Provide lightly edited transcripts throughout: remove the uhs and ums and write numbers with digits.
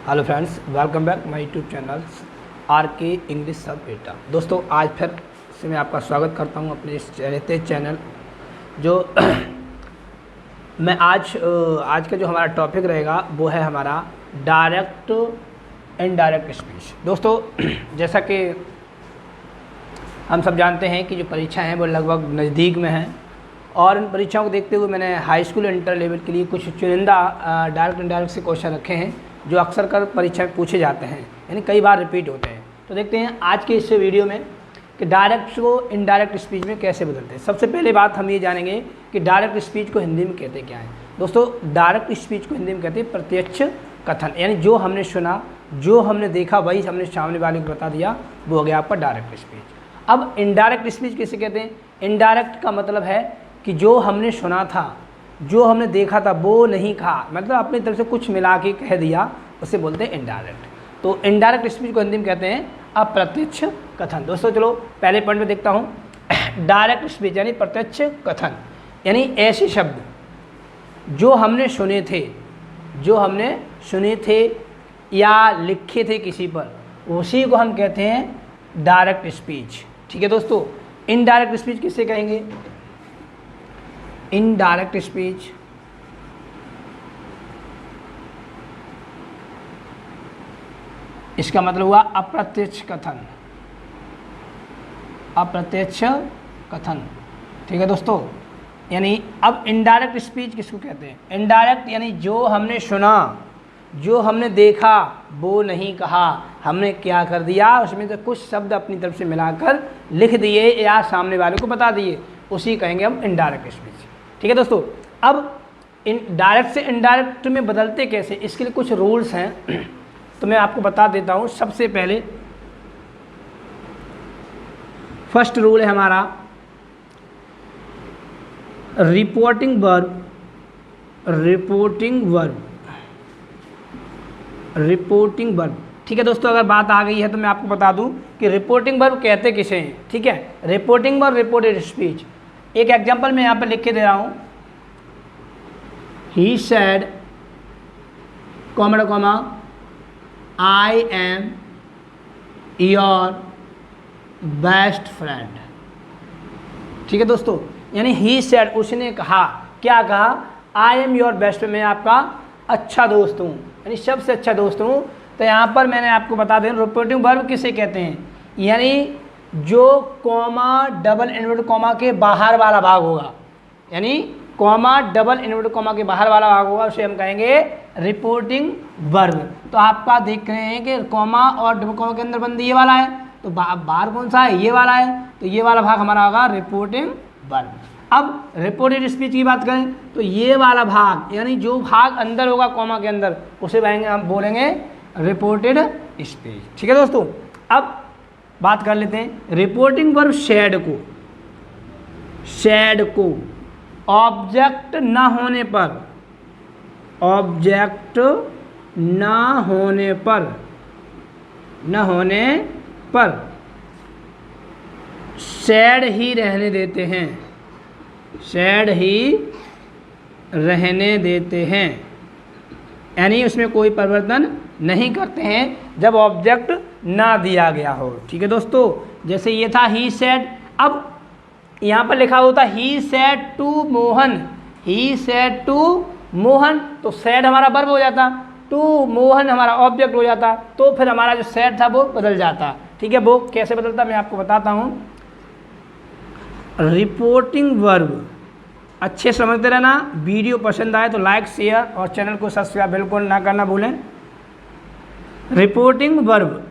Hello friends, welcome back my YouTube channel are के English सब बेटा। दोस्तों, आज फिर से मैं आपका स्वागत करता हूं अपने इस रहते चैनल जो मैं आज का जो हमारा टॉपिक रहेगा वो है हमारा डायरेक्ट इनडायरेक्ट स्पीच। दोस्तों, जैसा कि हम सब जानते हैं कि जो परीक्षा हैं वो लगभग नज़दीक में हैं और इन परीक्षाओं को देखते हुए मैंने हाई स्कूल इंटर लेवल के लिए कुछ चुनिंदा डायरेक्ट इनडायरेक्ट से क्वेश्चन रखे हैं जो अक्सर कर परीक्षा में पूछे जाते हैं, यानी कई बार रिपीट होते हैं। तो देखते हैं आज के इस वीडियो में कि डायरेक्ट को इनडायरेक्ट स्पीच में कैसे बदलते हैं। सबसे पहले बात हम ये जानेंगे कि डायरेक्ट स्पीच को हिंदी में कहते क्या है। दोस्तों, डायरेक्ट स्पीच को हिंदी में कहते हैं प्रत्यक्ष कथन, यानी जो हमने सुना, जो हमने देखा वही हमने सामने वाले को बता दिया, वो हो गया आपका डायरेक्ट स्पीच। अब इनडायरेक्ट स्पीच किसे कहते हैं? इनडायरेक्ट का मतलब है कि जो हमने सुना था, जो हमने देखा था वो नहीं कहा, मतलब अपनी तरफ से कुछ मिला के कह दिया, उसे बोलते हैं इनडायरेक्ट। तो इनडायरेक्ट स्पीच को हिंदी में कहते हैं अप्रत्यक्ष कथन। दोस्तों, चलो पहले पॉइंट में देखता हूँ। डायरेक्ट स्पीच यानी प्रत्यक्ष कथन, यानी ऐसे शब्द जो हमने सुने थे या लिखे थे किसी पर, उसी को हम कहते हैं डायरेक्ट स्पीच। ठीक है दोस्तों, इनडायरेक्ट स्पीच किससे कहेंगे? इनडायरेक्ट स्पीच इसका मतलब हुआ अप्रत्यक्ष कथन, अप्रत्यक्ष कथन। ठीक है दोस्तों, यानी अब इनडायरेक्ट स्पीच किसको कहते हैं? इनडायरेक्ट यानी जो हमने सुना, जो हमने देखा वो नहीं कहा, हमने क्या कर दिया, उसमें से कुछ शब्द अपनी तरफ से मिलाकर लिख दिए या सामने वाले को बता दिए, उसी कहेंगे हम इनडायरेक्ट स्पीच। ठीक है दोस्तों, अब इन डायरेक्ट से इनडायरेक्ट में बदलते कैसे, इसके लिए कुछ रूल्स हैं तो मैं आपको बता देता हूँ। सबसे पहले फर्स्ट रूल है हमारा रिपोर्टिंग वर्ब। ठीक है दोस्तों, अगर बात आ गई है तो मैं आपको बता दूं कि रिपोर्टिंग वर्ब कहते किसे हैं। ठीक है, रिपोर्टिंग वर्ब रिपोर्टेड स्पीच। एक एग्जांपल मैं यहाँ पर लिख के दे रहा हूँ। He said comma I am your best friend. ठीक है दोस्तों, यानी ही सेड उसने कहा, क्या कहा? आई एम योर बेस्ट फ्रेंड, मैं आपका अच्छा दोस्त हूँ, यानी सबसे अच्छा दोस्त हूँ। तो यहाँ पर मैंने आपको बता दें रिपोर्टिंग वर्ब किसे कहते हैं, यानी जो कॉमा डबल इन्वर्टेड कॉमा के बाहर वाला भाग होगा, यानी कॉमा डबल इन्वर्टेड कॉमा के बाहर वाला भाग होगा, उसे हम कहेंगे रिपोर्टिंग वर्ब। तो आपका देख रहे हैं कि कॉमा और डबल कॉमा के अंदर बंद ये वाला है, तो बाहर कौन सा है? ये वाला है, तो ये वाला भाग हमारा होगा रिपोर्टिंग वर्ब। अब रिपोर्टेड स्पीच की बात करें तो ये वाला भाग, यानी जो भाग अंदर होगा कॉमा के अंदर, उसे हम बोलेंगे रिपोर्टेड स्पीच। ठीक है दोस्तों, अब बात कर लेते हैं रिपोर्टिंग वर्ब शेड को ऑब्जेक्ट ना होने पर शेड ही रहने देते हैं, यानी उसमें कोई परिवर्तन नहीं करते हैं जब ऑब्जेक्ट ना दिया गया हो। ठीक है दोस्तों, जैसे ये था ही सेड, अब यहाँ पर लिखा होता ही सेड टू मोहन, तो सेड हमारा वर्ब हो जाता, टू मोहन हमारा ऑब्जेक्ट हो जाता, तो फिर हमारा जो सेड था वो बदल जाता। ठीक है, वो कैसे बदलता मैं आपको बताता हूँ। रिपोर्टिंग वर्ब अच्छे समझते रहना। वीडियो पसंद आए तो लाइक, शेयर और चैनल को सब्सक्राइब बिल्कुल ना करना भूलें। रिपोर्टिंग वर्ब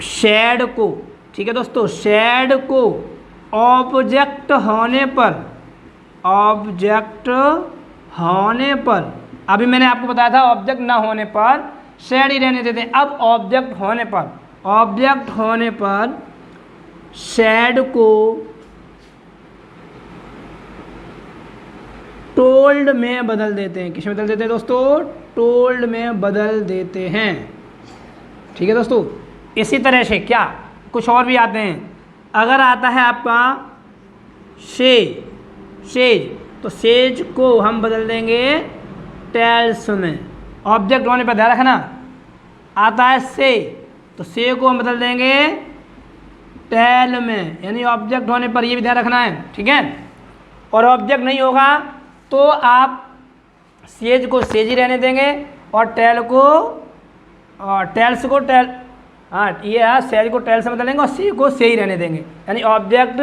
शेड को, ठीक है दोस्तों, शेड को ऑब्जेक्ट होने पर, अभी मैंने आपको बताया था ऑब्जेक्ट ना होने पर शेड ही रहने देते हैं। अब ऑब्जेक्ट होने पर शेड को टोल्ड में बदल देते हैं। किस में बदल देते हैं दोस्तों? टोल्ड में बदल देते हैं। ठीक है दोस्तों, इसी तरह से क्या कुछ और भी आते हैं। अगर आता है आपका सेज, तो सेज को हम बदल देंगे टेल्स में। ऑब्जेक्ट होने पर ध्यान रखना, आता है से, तो से को हम बदल देंगे टेल में, यानी ऑब्जेक्ट होने पर ये भी ध्यान रखना है, ठीक है। और ऑब्जेक्ट नहीं होगा तो आप सेज को सेज ही रहने देंगे और टेल को टेल्स को टेल, हाँ ये है, सेज को टेल से बदलेंगे और से को से ही रहने देंगे। यानी ऑब्जेक्ट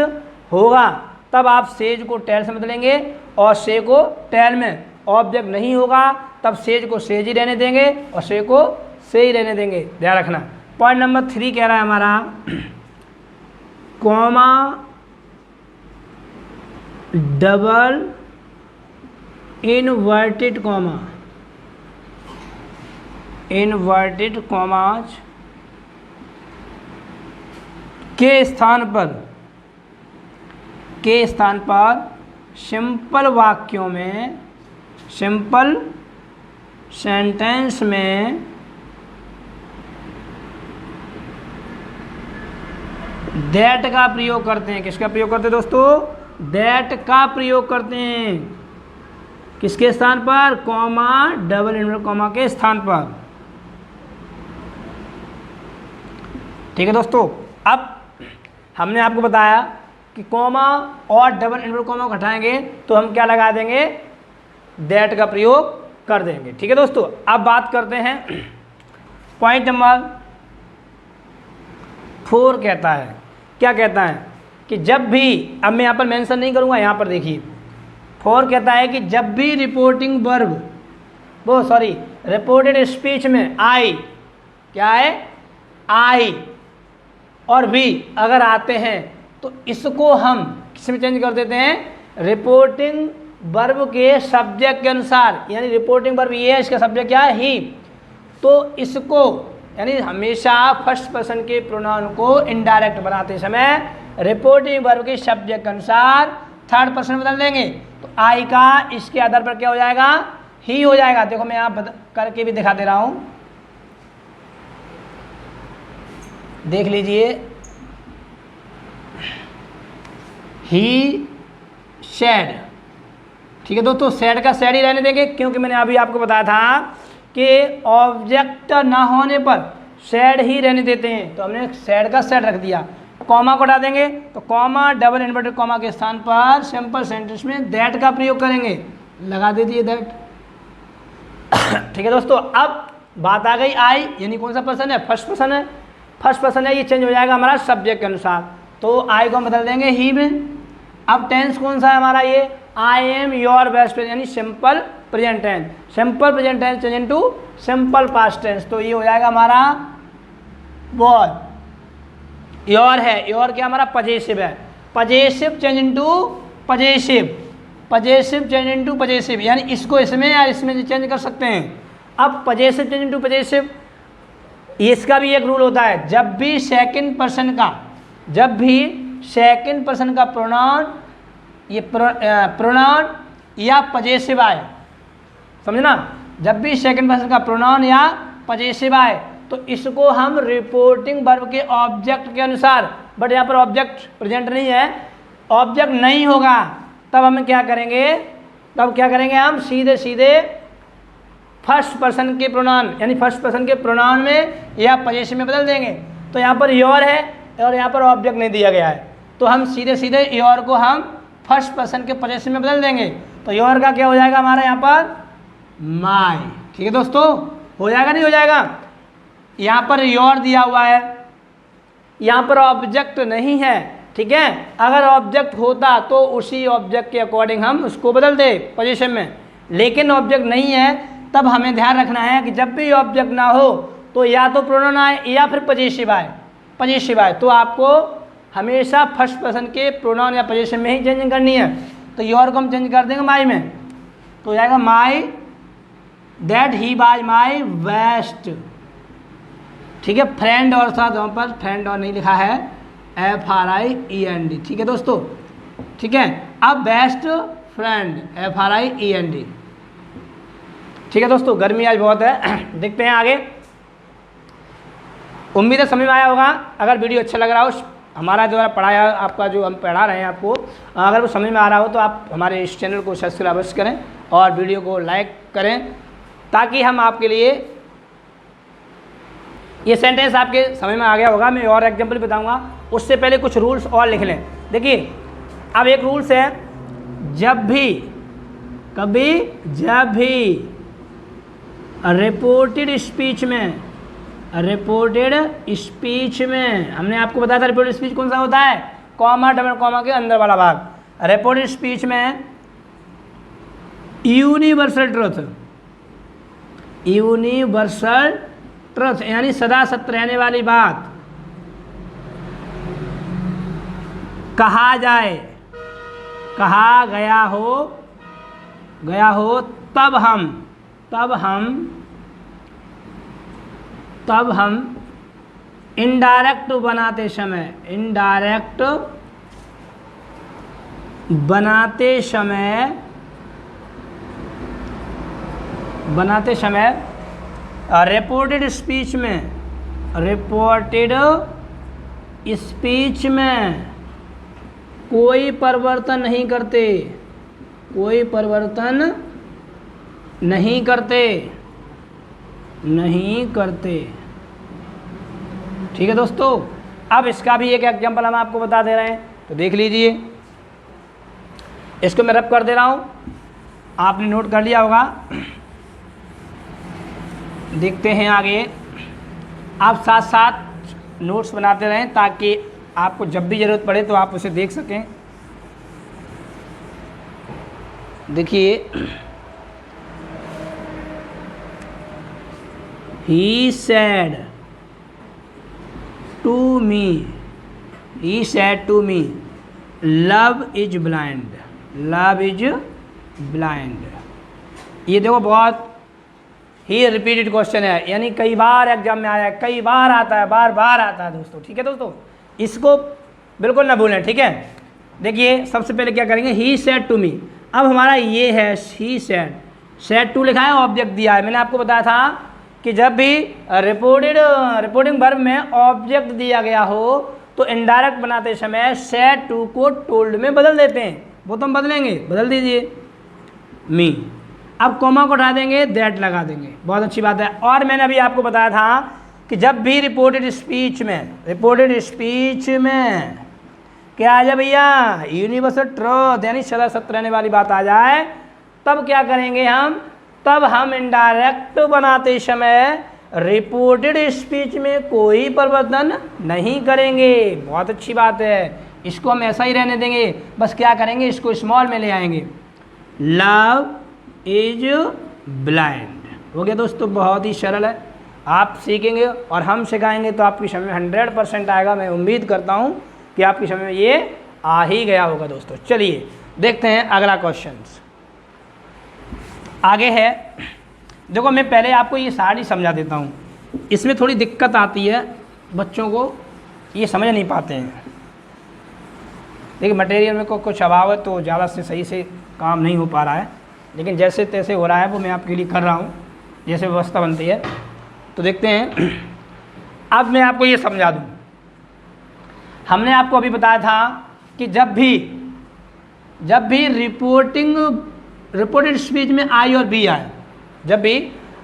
होगा तब आप सेज को टेल से बदलेंगे और से को टेल में, ऑब्जेक्ट नहीं होगा तब सेज को सेज ही रहने देंगे और से को से ही रहने देंगे, ध्यान रखना। पॉइंट नंबर 3 कह रहा है हमारा, comma double inverted comma, inverted commas के स्थान पर सिंपल वाक्यों में, सिंपल सेंटेंस में दैट का प्रयोग करते हैं। किसका प्रयोग करते हैं दोस्तों? दैट का प्रयोग करते हैं। किसके स्थान पर? कॉमा डबल इनवर्टेड कॉमा के स्थान पर। ठीक है दोस्तों, अब हमने आपको बताया कि कॉमा और डबल इनवर्टेड कॉमा को हटाएंगे तो हम क्या लगा देंगे? दैट का प्रयोग कर देंगे। ठीक है दोस्तों, अब बात करते हैं पॉइंट नंबर 4 कहता है, क्या कहता है कि जब भी, अब मैं यहाँ पर मेंशन नहीं करूँगा, यहाँ पर देखिए 4 कहता है कि जब भी रिपोर्टिंग वर्ब, वो सॉरी रिपोर्टेड स्पीच में आई, क्या है? आई और भी अगर आते हैं तो इसको हम किस में चेंज कर देते हैं? रिपोर्टिंग वर्ब के सब्जेक्ट के अनुसार, यानी रिपोर्टिंग वर्ब ये है, इसका सब्जेक्ट क्या है? ही। तो इसको यानी हमेशा फर्स्ट पर्सन के प्रोनाउन को इनडायरेक्ट बनाते समय रिपोर्टिंग वर्ब के सब्जेक्ट के अनुसार थर्ड पर्सन में बदल देंगे। तो आई का इसके आधार पर क्या हो जाएगा? ही हो जाएगा। देखो मैं यहाँ करके भी दिखा दे रहा हूँ, देख लीजिए। ही सैड, ठीक है दोस्तों, सैड का सैड ही रहने देंगे क्योंकि मैंने अभी आपको बताया था कि ऑब्जेक्ट ना होने पर सैड ही रहने देते हैं, तो हमने सैड का सैड रख दिया। कॉमा को हटा देंगे तो कॉमा डबल इनवर्टेड कॉमा के स्थान पर सिंपल सेंटेंस में दैट का प्रयोग करेंगे, लगा दीजिए दैट। ठीक है दोस्तों, अब बात आ गई आई, यानी कौन सा पर्सन है? फर्स्ट पर्सन है, फर्स्ट पर्सन है, ये चेंज हो जाएगा हमारा सब्जेक्ट के अनुसार, तो आई को हम बदल देंगे ही में। अब टेंस कौन सा है हमारा? ये I am your best friend, यानी simple present tense, simple present tense change into simple past tense, तो ये हो जाएगा हमारा वॉज। योर है, योर क्या हमारा? पजेसिव है, possessive change into possessive, possessive change into possessive, यानी इसको इसमें या इसमें चेंज कर सकते हैं। अब पजेसिव चेंज इनटू पजेसिव, इसका भी एक रूल होता है, जब भी सेकंड पर्सन का, जब भी सेकंड पर्सन का प्रोनाउन, ये प्रोनाउन या पजेसिव आए, समझना, जब भी सेकंड पर्सन का प्रोनाउन या पजेसिव आए तो इसको हम रिपोर्टिंग वर्ब के ऑब्जेक्ट के अनुसार, बट यहाँ पर ऑब्जेक्ट प्रेजेंट नहीं है, ऑब्जेक्ट नहीं होगा, तब हम क्या करेंगे? तब क्या करेंगे? हम सीधे सीधे फर्स्ट पर्सन के प्रोनाउन, यानी फर्स्ट पर्सन के प्रोनाउन में या पजेसिव में बदल देंगे। तो यहाँ पर योर है और यहाँ पर ऑब्जेक्ट नहीं दिया गया है, तो हम सीधे सीधे योर को हम फर्स्ट पर्सन के पजेसिव में बदल देंगे। तो योर का क्या हो जाएगा हमारा यहाँ पर? माई। ठीक है दोस्तों, हो जाएगा नहीं हो जाएगा? यहाँ पर योर दिया हुआ है, यहाँ पर ऑब्जेक्ट नहीं है, ठीक है। अगर ऑब्जेक्ट होता तो उसी ऑब्जेक्ट के अकॉर्डिंग हम उसको बदल दे पोजीशन में, लेकिन ऑब्जेक्ट नहीं है, तब हमें ध्यान रखना है कि जब भी ऑब्जेक्ट ना हो तो या तो प्रोनाउन आए या फिर पजेसिव आए, पजेसिव आए, तो आपको हमेशा फर्स्ट पर्सन के प्रोनाउन या पजेसिव में ही चेंज करनी है। तो योर को हम चेंज कर देंगे माई में, तो हो जाएगा my that he was my best. ठीक है, फ्रेंड और साथ वहाँ पर फ्रेंड और नहीं लिखा है, FRIEND। ठीक है दोस्तों, ठीक है। अब बेस्ट फ्रेंड FRIEND। ठीक है दोस्तों, गर्मी आज बहुत है, देखते हैं आगे। उम्मीद है समझ में आया होगा। अगर वीडियो अच्छा लग रहा हो, हमारा द्वारा पढ़ाया आपका जो हम पढ़ा रहे हैं आपको, अगर वो समझ में आ रहा हो तो आप हमारे इस चैनल को सब्सक्राइब अवश्य करें और वीडियो को लाइक करें ताकि हम आपके लिए ये सेंटेंस आपके समझ में आ गया होगा। मैं और एग्जाम्पल बताऊंगा, उससे पहले कुछ रूल्स और लिख लें। देखिए अब एक रूल्स है, जब भी रिपोर्टेड स्पीच में हमने आपको बताया था रिपोर्टेड स्पीच कौन सा होता है, कॉमा डबल कॉमा के अंदर वाला भाग। रिपोर्टेड स्पीच में यूनिवर्सल ट्रुथ यानी सदा सत्य रहने वाली बात कहा गया हो तब हम इनडायरेक्ट बनाते समय रिपोर्टेड स्पीच में कोई परिवर्तन नहीं करते। ठीक है दोस्तों, अब इसका भी एक एग्जांपल हम आपको बता दे रहे हैं, तो देख लीजिए। इसको मैं रब कर दे रहा हूँ, आपने नोट कर लिया होगा। देखते हैं आगे, आप साथ साथ नोट्स बनाते रहें ताकि आपको जब भी ज़रूरत पड़े तो आप उसे देख सकें। देखिए, he said to me love is blind। ये देखो बहुत ही रिपीटेड क्वेश्चन है, यानी कई बार एग्जाम में आया है, कई बार आता है, बार बार आता है दोस्तों। ठीक है दोस्तों, इसको बिल्कुल ना भूलें। ठीक है, देखिए सबसे पहले क्या करेंगे, ही सेड टू मी। अब हमारा ये है ही सेड टू लिखा है, ऑब्जेक्ट दिया है। मैंने आपको बताया था कि जब भी रिपोर्टिंग वर्ब में ऑब्जेक्ट दिया गया हो तो इनडायरेक्ट बनाते समय सेड टू को टोल्ड में बदल देते हैं। वो तो हम बदलेंगे, बदल दीजिए मी। अब कॉमा को उठा देंगे, दैट लगा देंगे। बहुत अच्छी बात है। और मैंने अभी आपको बताया था कि जब भी रिपोर्टेड स्पीच में क्या आ जाए भैया, यूनिवर्सल ट्रुथ यानी सदा सत्य रहने वाली बात आ जाए, तब क्या करेंगे तब हम इनडायरेक्ट बनाते समय रिपोर्टेड स्पीच में कोई परिवर्तन नहीं करेंगे। बहुत अच्छी बात है, इसको हम ऐसा ही रहने देंगे। बस क्या करेंगे, इसको स्मॉल में ले आएंगे, लव इज ब्लाइंड। हो गया दोस्तों, बहुत ही सरल है। आप सीखेंगे और हम सिखाएंगे तो आपकी समझ में 100% आएगा। मैं उम्मीद करता हूँ कि आपकी समझ में ये आ ही गया होगा दोस्तों। चलिए देखते हैं अगला क्वेश्चन आगे है। देखो मैं पहले आपको ये सारी समझा देता हूँ, इसमें थोड़ी दिक्कत आती है, बच्चों को ये समझ नहीं पाते हैं। देखिए मटेरियल में कुछ अभाव है तो ज़्यादा से सही से काम नहीं हो पा रहा है, लेकिन जैसे तैसे हो रहा है वो मैं आपके लिए कर रहा हूँ, जैसे व्यवस्था बनती है। तो देखते हैं, अब मैं आपको ये समझा दूँ। हमने आपको अभी बताया था कि जब भी रिपोर्टेड स्पीच में आई और बी आए, जब भी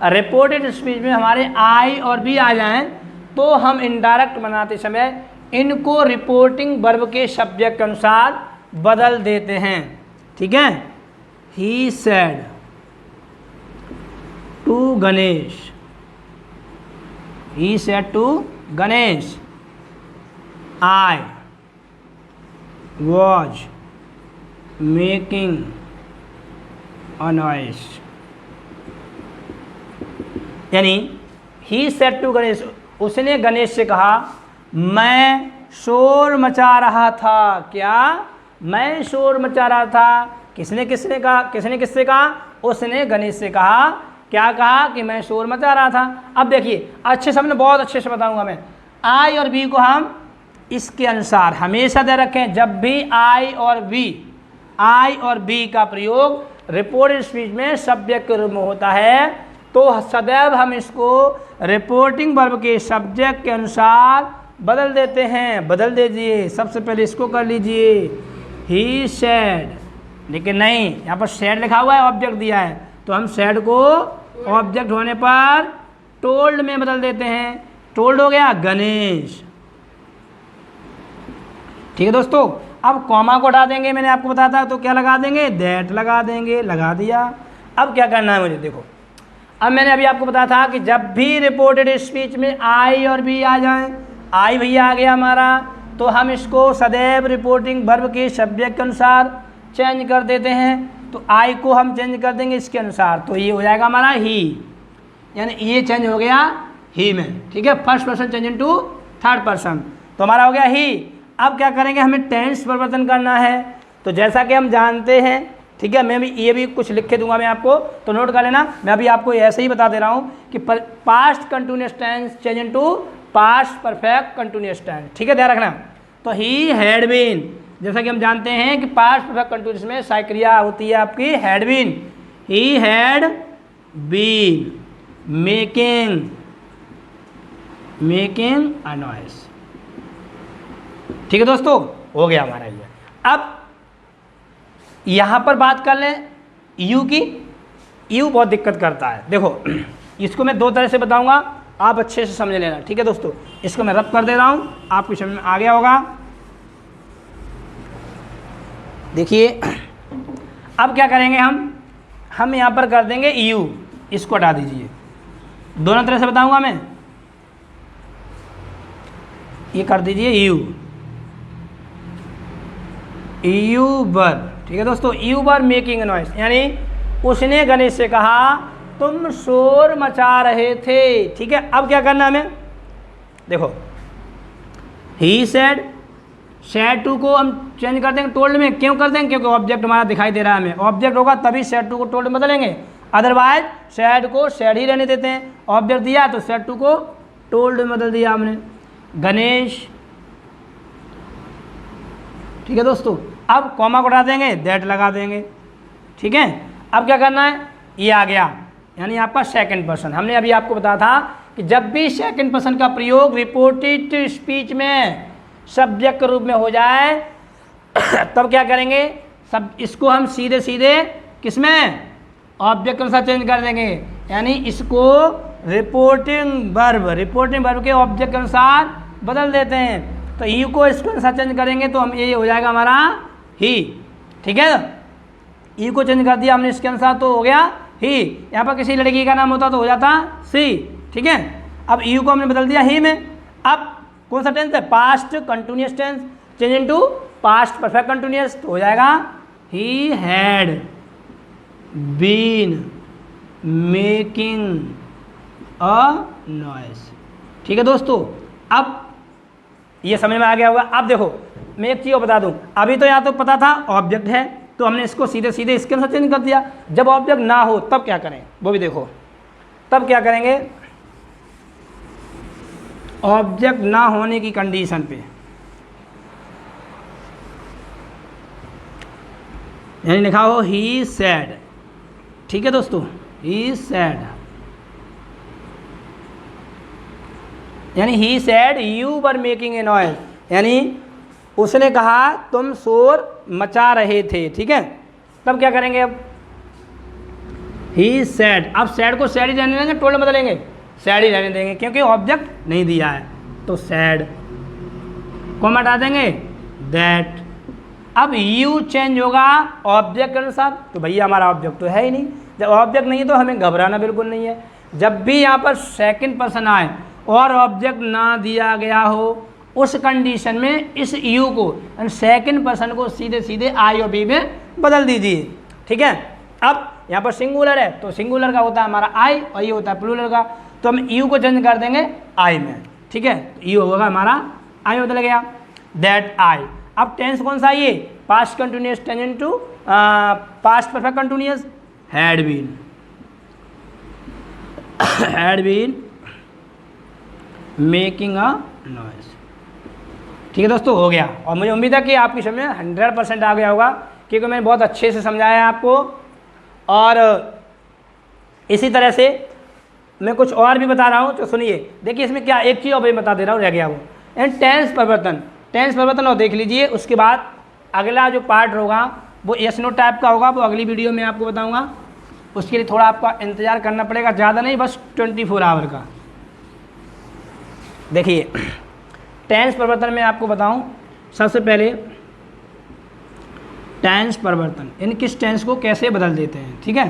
रिपोर्टेड स्पीच में हमारे आई और बी आ जाएं, तो हम इनडायरेक्ट बनाते समय इनको रिपोर्टिंग वर्ब के सब्जेक्ट के अनुसार बदल देते हैं। ठीक है, he said to Ganesh, I was making a noise। यानी he said to गणेश, उसने गणेश से कहा मैं शोर मचा रहा था। क्या, मैं शोर मचा रहा था। किसने किससे कहा, उसने गणेश से कहा। क्या कहा कि मैं शोर मचा रहा था। अब देखिए अच्छे से, हमने बहुत अच्छे से बताऊंगा मैं। आई और बी को हम इसके अनुसार हमेशा दे रखें। जब भी आई और बी का प्रयोग रिपोर्टेड स्पीच में सब्जेक्ट के रूप में होता है तो सदैव हम इसको रिपोर्टिंग वर्ब के सब्जेक्ट के अनुसार बदल देते हैं। बदल दीजिए, सबसे पहले इसको कर लीजिए, ही सेड। लेकिन नहीं, यहाँ पर सेड लिखा हुआ है, ऑब्जेक्ट दिया है, तो हम सेड को ऑब्जेक्ट होने पर टोल्ड में बदल देते हैं। टोल्ड हो गया गणेश। ठीक है दोस्तों, अब कॉमा को हटा देंगे, मैंने आपको बताया था, तो क्या लगा देंगे, दैट लगा देंगे, लगा दिया। अब क्या करना है मुझे, देखो अब मैंने अभी आपको बताया था कि जब भी रिपोर्टेड स्पीच में आई और बी आ जाए, आई भैया आ गया हमारा, तो हम इसको सदैव रिपोर्टिंग वर्ब के सब्जेक्ट के अनुसार चेंज कर देते हैं। तो आई को हम चेंज कर देंगे इसके अनुसार, तो ये हो जाएगा हमारा ही, यानी ये चेंज हो गया ही में। ठीक है, first person change into third person, तो हमारा हो गया ही। अब क्या करेंगे, हमें टेंस परिवर्तन करना है। तो जैसा कि हम जानते हैं, ठीक है, मैं भी ये भी कुछ लिख के दूंगा मैं आपको, तो नोट कर लेना। मैं अभी आपको ऐसे ही बता दे रहा हूँ कि past continuous tense change into past perfect continuous tense. ठीक है, ध्यान रखना। तो ही हैड बीन, जैसा कि हम जानते हैं कि पास्ट परफेक्ट कंटिन्यूअस में सहायक क्रिया होती है आपकी had been. He had been making a noise. ठीक है दोस्तों, हो गया हमारा ये। अब यहाँ पर बात कर लें यू की। यू बहुत दिक्कत करता है। देखो इसको मैं दो तरह से बताऊंगा, आप अच्छे से समझ लेना। ठीक है दोस्तों, इसको मैं रब कर दे रहा हूँ, आपको समझ में आ गया होगा। देखिए अब क्या करेंगे, हम यहाँ पर कर देंगे यू, इसको हटा दीजिए। दोनों तरह से बताऊंगा मैं, ये कर दीजिए यू बर। ठीक है दोस्तों, यू बर मेकिंग नॉइस, यानी उसने गणेश से कहा तुम शोर मचा रहे थे। ठीक है, अब क्या करना हमें, देखो ही सैड टू को हम चेंज कर देंगे टोल्ड में। क्यों कर देंगे, क्योंकि ऑब्जेक्ट हमारा दिखाई दे रहा है हमें, ऑब्जेक्ट होगा तभी सैड टू को टोल्ड में बदलेंगे, अदरवाइज सैड को सैड ही रहने देते हैं। ऑब्जेक्ट दिया तो सैड टू को टोल्ड में बदल दिया हमने, गणेश। ठीक है दोस्तों, अब कॉमा को हटा देंगे, दैट लगा देंगे। ठीक है, अब क्या करना है, ये आ गया, यानी आपका सेकंड पर्सन। हमने अभी आपको बताया था कि जब भी सेकंड पर्सन का प्रयोग रिपोर्टेड स्पीच में सब्जेक्ट के रूप में हो जाए तब क्या करेंगे, सब इसको हम सीधे सीधे किसमें, ऑब्जेक्ट के अनुसार चेंज कर देंगे। यानी इसको रिपोर्टिंग वर्ब के ऑब्जेक्ट के अनुसार बदल देते हैं। तो यू को इसके अनुसार चेंज करेंगे तो हम ये हो जाएगा हमारा ही। ठीक है, यू को चेंज कर दिया हमने इसके अनुसार तो हो गया ही। यहाँ पर किसी लड़की का नाम होता तो हो जाता सी। ठीक है, अब यू को हमने बदल दिया ही में। अब कौन सा टेंस है, past continuous tense change into past perfect continuous, तो हो जाएगा he had been making a noise. ठीक है दोस्तों, अब ये समझ में आ गया होगा। अब देखो मैं एक चीज़ बता दूं, अभी तो यहाँ तो पता था ऑब्जेक्ट है, तो हमने इसको सीधे सीधे इसके अनुसार चेंज कर दिया। जब ऑब्जेक्ट ना हो तब क्या करें, वो भी देखो। तब क्या करेंगे, ऑब्जेक्ट ना होने की कंडीशन पे, यानी लिखा हो ही सैड। ठीक है दोस्तों, ही सैड, यानी he said you were making a noise, यानी उसने कहा तुम शोर मचा रहे थे। ठीक है, तब क्या करेंगे, अब ही सैड, अब सैड को सैड ही रहने देंगे, टोल्ड बदलेंगे, सैड ही रहने देंगे क्योंकि ऑब्जेक्ट नहीं दिया है। तो सैड को हटा देंगे, दैट। अब यू चेंज होगा ऑब्जेक्ट के अनुसार, तो भैया हमारा ऑब्जेक्ट तो है ही नहीं। जब ऑब्जेक्ट नहीं है तो हमें घबराना बिल्कुल नहीं है। जब भी यहाँ पर सेकंड पर्सन आए और ऑब्जेक्ट ना दिया गया हो, उस कंडीशन में इस यू को सेकंड पर्सन को सीधे सीधे आई और बी में बदल दीजिए। ठीक है, अब यहाँ पर सिंगुलर है तो सिंगुलर का होता है हमारा आई और ये होता है प्लूरल का, तो हम यू को चेंज कर देंगे आई में। ठीक है, यू होगा हमारा आई बदल गया, दैट आई। अब टेंस कौन सा, ये past continuous tense into past perfect continuous, had been making a noise. ठीक है दोस्तों, हो गया। और मुझे उम्मीद है कि आपकी समझ में 100% आ गया होगा, क्योंकि मैंने बहुत अच्छे से समझाया है आपको। और इसी तरह से मैं कुछ और भी बता रहा हूँ, तो सुनिए। देखिए इसमें क्या एक चीज़ और मैं बता दे रहा हूँ, रह गया वो, एंड टेंस परिवर्तन और देख लीजिए। उसके बाद अगला जो पार्ट होगा वो यस नो टाइप का होगा, वो अगली वीडियो में आपको बताऊँगा। उसके लिए थोड़ा आपका इंतज़ार करना पड़ेगा, ज़्यादा नहीं, बस 24 आवर का। देखिए टेंस परिवर्तन में आपको बताऊं, सबसे पहले टेंस परिवर्तन, इन किस टेंस को कैसे बदल देते हैं, ठीक है।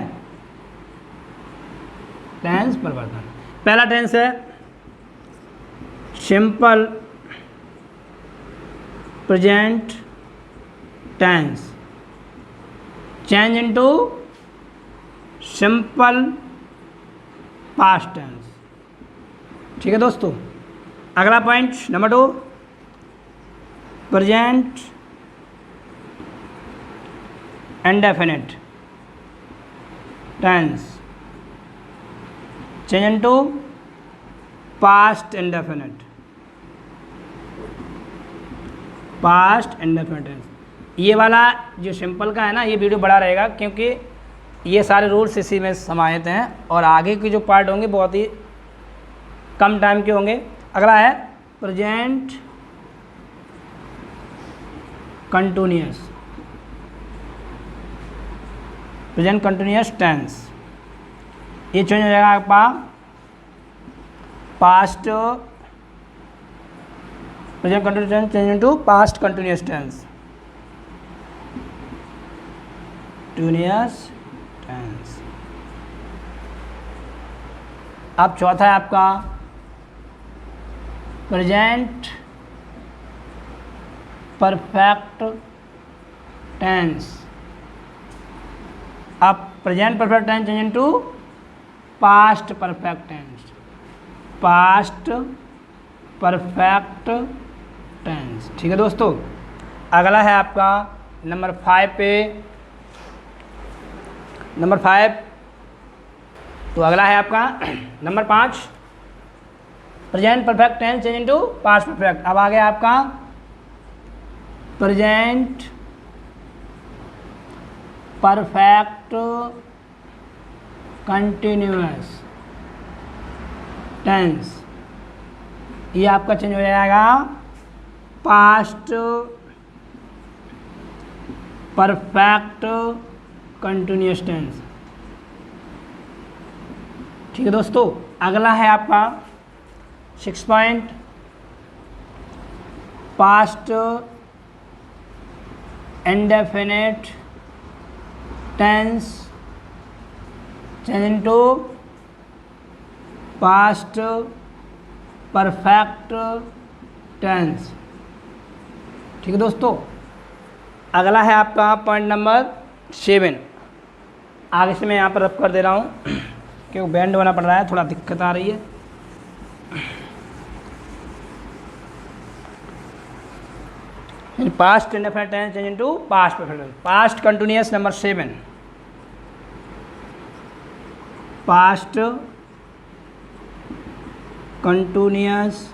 टेंस परिवर्तन, पहला टेंस है simple present tense change into simple past tense, ठीक है दोस्तों। अगला point number 2, present indefinite tense change into past indefinite, past indefinite tense. ये वाला जो सिंपल का है ना, ये वीडियो बड़ा रहेगा क्योंकि ये सारे रूल्स इसी में समाहित हैं और आगे के जो पार्ट होंगे बहुत ही कम टाइम के होंगे। अगला है present continuous, present continuous tense, ये चेंज हो जाएगा आपका past present continuous tense change into past continuous tense, continuous tense. अब चौथा है आपका प्रेजेंट परफेक्ट टेंस। अब present perfect tense change into past perfect tense, past perfect tense, ठीक है दोस्तों। अगला है आपका नंबर 5 पे, नंबर 5, तो अगला है आपका number 5, present perfect tense change into past perfect. अब आ गया आपका प्रेजेंट परफेक्ट कंटिन्यूअस टेंस, ये आपका चेंज हो जाएगा पास्ट परफेक्ट कंटिन्यूअस टेंस, ठीक है दोस्तों। अगला है आपका 6 point, past indefinite tense change into past perfect tense, ठीक है दोस्तों। अगला है आपका पॉइंट नंबर 7, आगे से मैं यहाँ पर रब कर दे रहा हूँ क्योंकि बैंड होना पड़ रहा है, थोड़ा दिक्कत आ रही है। Past indefinite tense change into past perfect tense, past continuous number 7, past continuous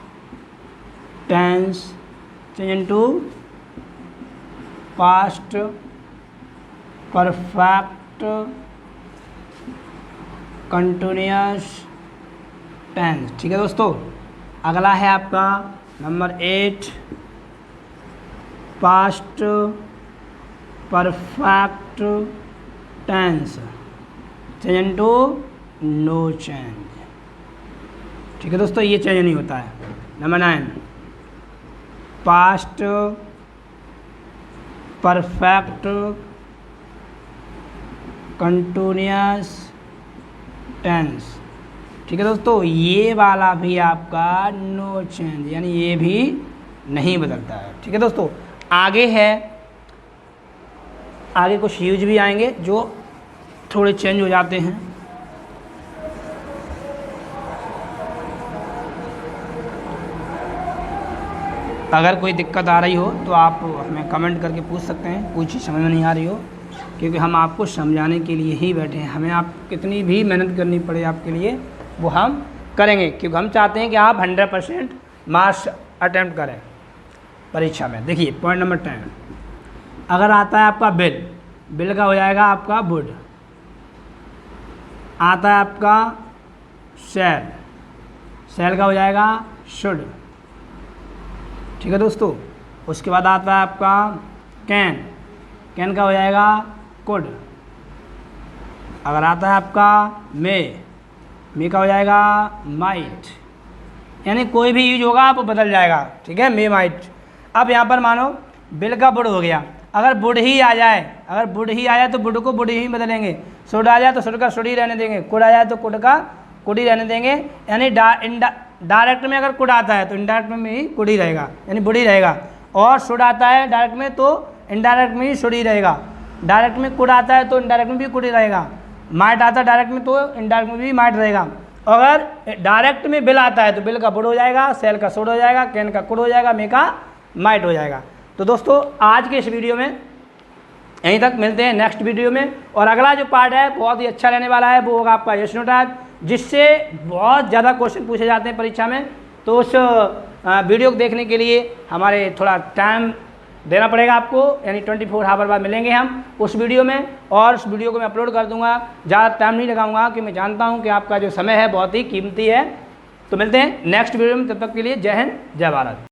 tense change into past perfect continuous tense, ठीक है दोस्तों। अगला है आपका number 8, past perfect tense change into no change, ठीक है दोस्तों, ये चेंज नहीं होता है। Number 9, past perfect continuous tense, ठीक है दोस्तों, ये वाला भी आपका नो चेंज, यानी ये भी नहीं बदलता है, ठीक है दोस्तों। आगे है, आगे कुछ यूज भी आएंगे जो थोड़े चेंज हो जाते हैं। अगर कोई दिक्कत आ रही हो तो आप हमें कमेंट करके पूछ सकते हैं, कोई चीज़ समझ में नहीं आ रही हो, क्योंकि हम आपको समझाने के लिए ही बैठे हैं। हमें आप कितनी भी मेहनत करनी पड़े आपके लिए वो हम करेंगे, क्योंकि हम चाहते हैं कि आप 100% मार्क्स अटेम्प्ट करें परीक्षा में। देखिए पॉइंट नंबर 10, अगर आता है आपका बिल, बिल का हो जाएगा आपका वुड, आता है आपका सेल, सेल का हो जाएगा शुड, ठीक है दोस्तों। उसके बाद आता है आपका कैन, कैन का हो जाएगा कुड, अगर आता है आपका मे का हो जाएगा माइट, यानी कोई भी यूज होगा आप बदल जाएगा, ठीक है, मे माइट। अब यहाँ पर मानो बिल का बुड हो गया, अगर बुड ही आ जाए, अगर बुड ही आ जाए तो बुड को बुड ही बदलेंगे, शुड आ जाए तो शुड का शुड ही रहने देंगे, कुड आ जाए तो कुड का कुड ही रहने देंगे। यानी डायरेक्ट में अगर कुड आता है तो इनडायरेक्ट में ही कुड ही रहेगा, यानी बुड ही रहेगा। और शुड आता है डायरेक्ट में तो इनडायरेक्ट में ही शुड ही रहेगा। डायरेक्ट में कुड आता है तो इनडायरेक्ट में भी कुड ही रहेगा। माइट आता है डायरेक्ट में तो इनडायरेक्ट में भी माइट रहेगा। अगर डायरेक्ट में बिल आता है तो बिल का बुड हो जाएगा, सेल का शुड हो जाएगा, कैन का कुड हो जाएगा, मे का माइट हो जाएगा। तो दोस्तों आज के इस वीडियो में यहीं तक, मिलते हैं नेक्स्ट वीडियो में। और अगला जो पार्ट है बहुत ही अच्छा रहने वाला है, वो होगा आपका यस नो टाइप, जिससे बहुत ज़्यादा क्वेश्चन पूछे जाते हैं परीक्षा में। तो उस वीडियो को देखने के लिए हमारे थोड़ा टाइम देना पड़ेगा आपको, यानी 24 आवर बाद मिलेंगे हम उस वीडियो में। और उस वीडियो को मैं अपलोड कर दूंगा, ज़्यादा टाइम नहीं लगाऊंगा, कि मैं जानता हूं कि आपका जो समय है बहुत ही कीमती है। तो मिलते हैं नेक्स्ट वीडियो में, तब तक के लिए जय हिंद जय भारत।